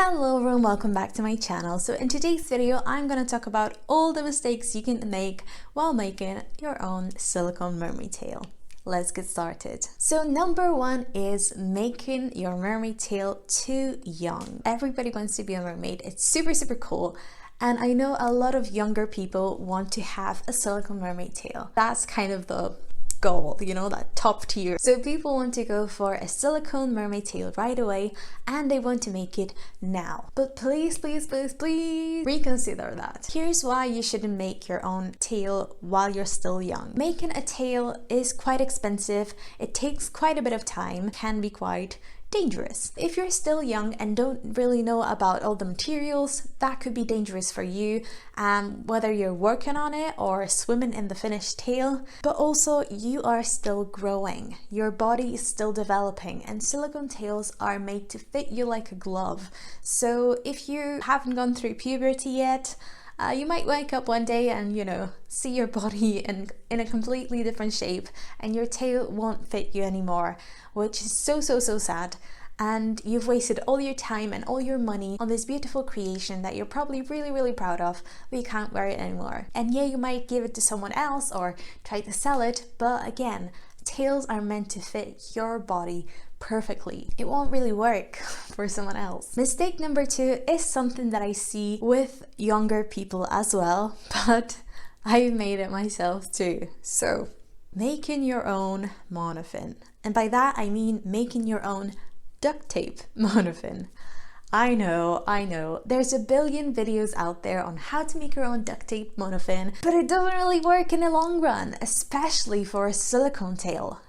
Hello everyone, welcome back to my channel. So in today's video, I'm going to talk about all the mistakes you can make while making your own silicone mermaid tail. Let's get started. So number one is making your mermaid tail too young. Everybody wants to be a mermaid. It's super cool. And I know a lot of younger people want to have a silicone mermaid tail. That's kind of the goal, you know, that top tier. So people want to go for a silicone mermaid tail right away and they want to make it now. But please reconsider that. Here's why you shouldn't make your own tail while you're still young. Making a tail is quite expensive, it takes quite a bit of time, can be quite dangerous. If you're still young and don't really know about all the materials, that could be dangerous for you, whether you're working on it or swimming in the finished tail. But also, you are still growing. Your body is still developing, and silicone tails are made to fit you like a glove. So if you haven't gone through puberty yet, you might wake up one day and, you know, see your body in a completely different shape and your tail won't fit you anymore, which is so sad. And you've wasted all your time and all your money on this beautiful creation that you're probably really proud of, but you can't wear it anymore. And yeah, you might give it to someone else or try to sell it, but again, tails are meant to fit your body perfectly. It won't really work for someone else. Mistake number two is something that I see with younger people as well, but I've made it myself too. So making your own monofin. And by that I mean making your own duct tape monofin. I know, there's a billion videos out there on how to make your own duct tape monofin, but it doesn't really work in the long run, especially for a silicone tail.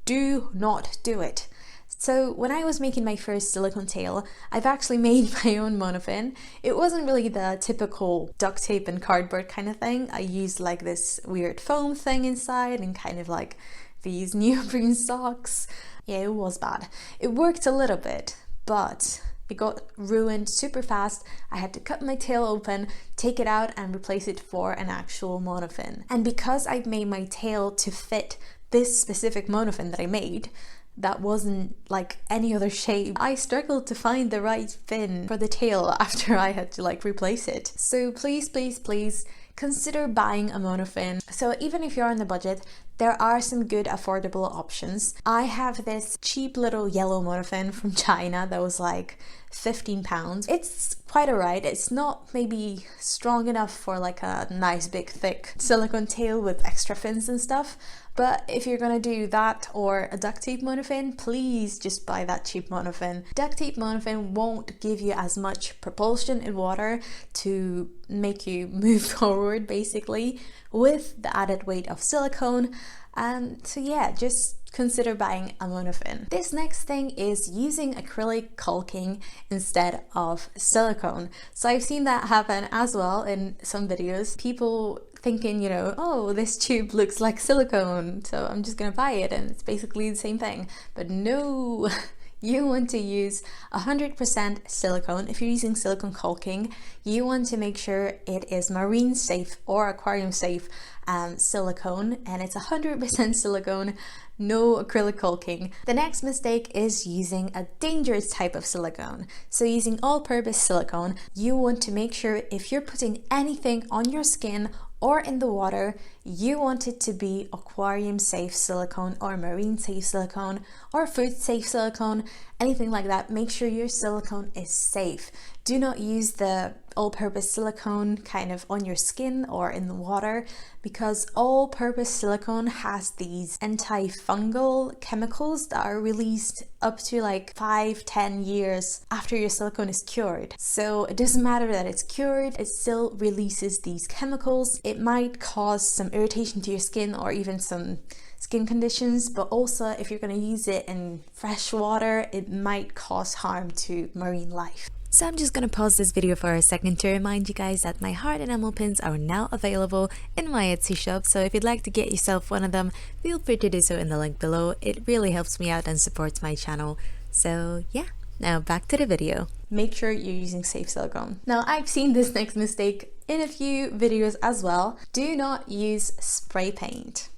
Do not do it. So when I was making my first silicone tail, I've actually made my own monofin. It wasn't really the typical duct tape and cardboard kind of thing. I used like this weird foam thing inside and kind of like these neoprene socks. Yeah, it was bad. It worked a little bit, but it got ruined super fast. I had to cut my tail open, take it out and replace it for an actual monofin. And because I've made my tail to fit this specific monofin that I made, that wasn't like any other shape, I struggled to find the right fin for the tail after I had to like replace it. So please consider buying a monofin. So even if you're on the budget, there are some good affordable options. I have this cheap little yellow monofin from China that was like £15. It's quite alright. It's not maybe strong enough for like a nice big thick silicone tail with extra fins and stuff, but if you're gonna do that or a duct tape monofin, please just buy that cheap monofin. Duct tape monofin won't give you as much propulsion in water to make you move forward basically with the added weight of silicone. So yeah, just consider buying a monofin. This next thing is using acrylic caulking instead of silicone. So I've seen that happen as well in some videos. People thinking, you know, oh, this tube looks like silicone, so I'm just gonna buy it and it's basically the same thing. But no, you want to use 100% silicone. If you're using silicone caulking, you want to make sure it is marine safe or aquarium safe silicone, and it's 100% silicone, no acrylic caulking. The next mistake is using a dangerous type of silicone. So using all-purpose silicone, you want to make sure if you're putting anything on your skin or in the water, you want it to be aquarium safe silicone or marine safe silicone or food safe silicone, anything like that. Make sure your silicone is safe. Do not use the all-purpose silicone kind of on your skin or in the water, because all-purpose silicone has these antifungal chemicals that are released up to like 5-10 years after your silicone is cured. So it doesn't matter that it's cured, it still releases these chemicals. It might cause some irritation to your skin or even some skin conditions, but also if you're going to use it in fresh water, it might cause harm to marine life. So I'm just gonna pause this video for a second to remind you guys that my hard enamel pins are now available in my Etsy shop, so if you'd like to get yourself one of them, feel free to do so in the link below. It really helps me out and supports my channel. So yeah, now back to the video. Make sure you're using safe silicone. Now I've seen this next mistake in a few videos as well. Do not use spray paint.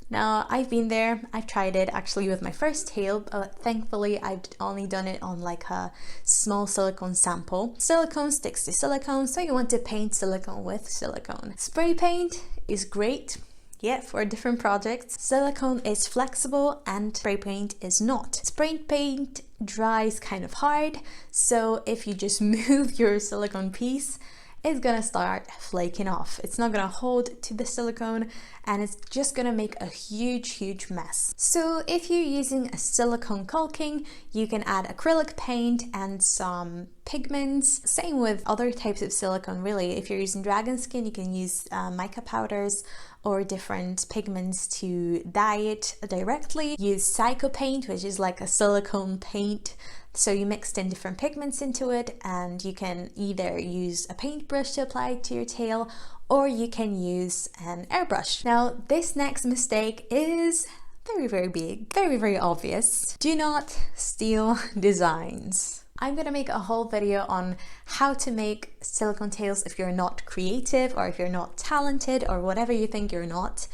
Now, I've been there, I've tried it actually with my first tail, but thankfully I've only done it on like a small silicone sample. Silicone sticks to silicone, so you want to paint silicone with silicone. Spray paint is great, yeah, for different projects. Silicone is flexible and spray paint is not. Spray paint dries kind of hard, so if you just move your silicone piece, it's gonna start flaking off. It's not gonna hold to the silicone and it's just gonna make a huge mess. So if you're using a silicone caulking, you can add acrylic paint and some pigments. Same with other types of silicone really. If you're using dragon skin, you can use mica powders or different pigments to dye it directly. Use Psycho paint, which is like a silicone paint. So you mixed in different pigments into it, and you can either use a paintbrush to apply it to your tail, or you can use an airbrush. Now, this next mistake is very big, very obvious. Do not steal designs. I'm gonna make a whole video on how to make silicone tails if you're not creative or if you're not talented or whatever you think you're not.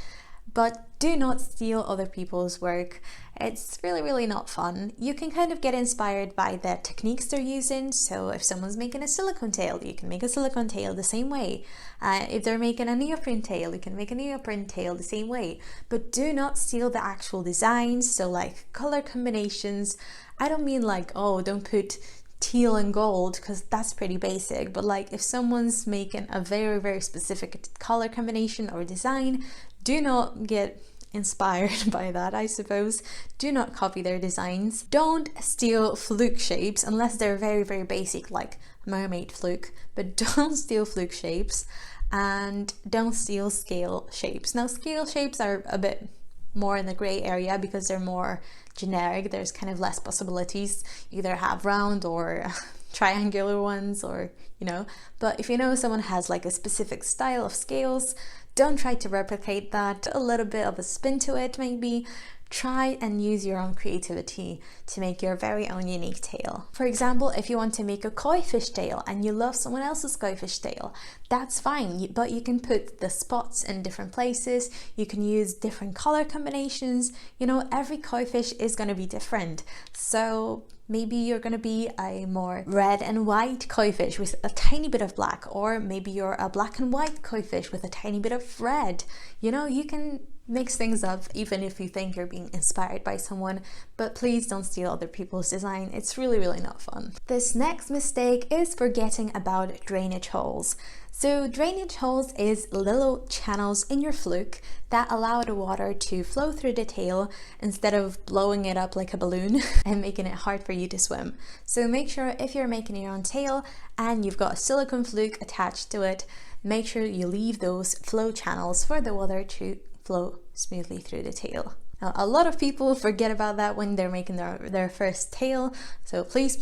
But do not steal other people's work. It's really not fun. You can kind of get inspired by the techniques they're using. So if someone's making a silicone tail, you can make a silicone tail the same way. If they're making a neoprene tail, you can make a neoprene tail the same way. But do not steal the actual designs. So like color combinations. I don't mean like, oh, don't put teal and gold, because that's pretty basic. But like if someone's making a very specific color combination or design, do not get inspired by that, I suppose. Do not copy their designs. Don't steal fluke shapes unless they're very basic, like mermaid fluke, but don't steal fluke shapes, and don't steal scale shapes. Now, scale shapes are a bit more in the gray area because they're more generic. There's kind of less possibilities. You either have round or triangular ones, or you know. But if you know someone has like a specific style of scales, don't try to replicate that. A little bit of a spin to it maybe. Try and use your own creativity to make your very own unique tail. For example, if you want to make a koi fish tail and you love someone else's koi fish tail, that's fine, but you can put the spots in different places. You can use different color combinations. You know, every koi fish is going to be different. So maybe you're going to be a more red and white koi fish with a tiny bit of black, or maybe you're a black and white koi fish with a tiny bit of red. You know, you can mix things up even if you think you're being inspired by someone, but please don't steal other people's design. It's really not fun. This next mistake is forgetting about drainage holes. So drainage holes is little channels in your fluke that allow the water to flow through the tail instead of blowing it up like a balloon and making it hard for you to swim. So make sure if you're making your own tail and you've got a silicone fluke attached to it, make sure you leave those flow channels for the water to flow smoothly through the tail. Now, a lot of people forget about that when they're making their first tail, so please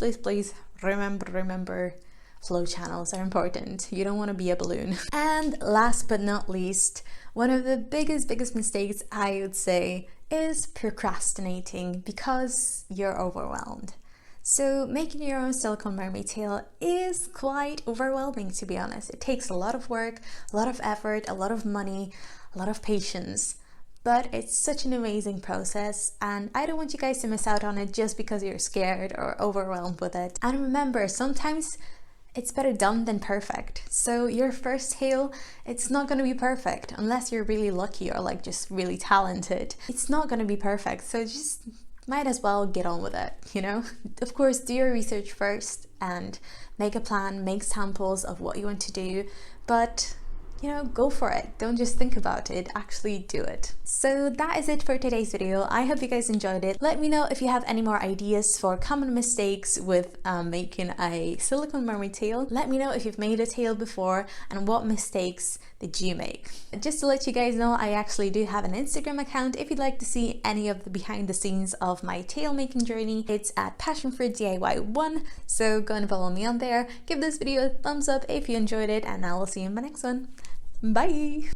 remember flow channels are important. You don't want to be a balloon. And last but not least, one of the biggest mistakes I would say is procrastinating because you're overwhelmed. So making your own silicone mermaid tail is quite overwhelming, to be honest. It takes a lot of work, a lot of effort, a lot of money, a lot of patience, but it's such an amazing process, and I don't want you guys to miss out on it just because you're scared or overwhelmed with it. And remember, sometimes it's better done than perfect. So your first tail, it's not going to be perfect unless you're really lucky or like just really talented. It's not going to be perfect, so just might as well get on with it, you know? Of course, do your research first and make a plan, make samples of what you want to do, but you know, go for it. Don't just think about it, actually do it. So that is it for today's video. I hope you guys enjoyed it. Let me know if you have any more ideas for common mistakes with making a silicone mermaid tail. Let me know if you've made a tail before and what mistakes did you make. Just to let you guys know, I actually do have an Instagram account if you'd like to see any of the behind the scenes of my tail making journey. It's at passionfruitdiy1, so go and follow me on there. Give this video a thumbs up if you enjoyed it, and I will see you in my next one. Bye!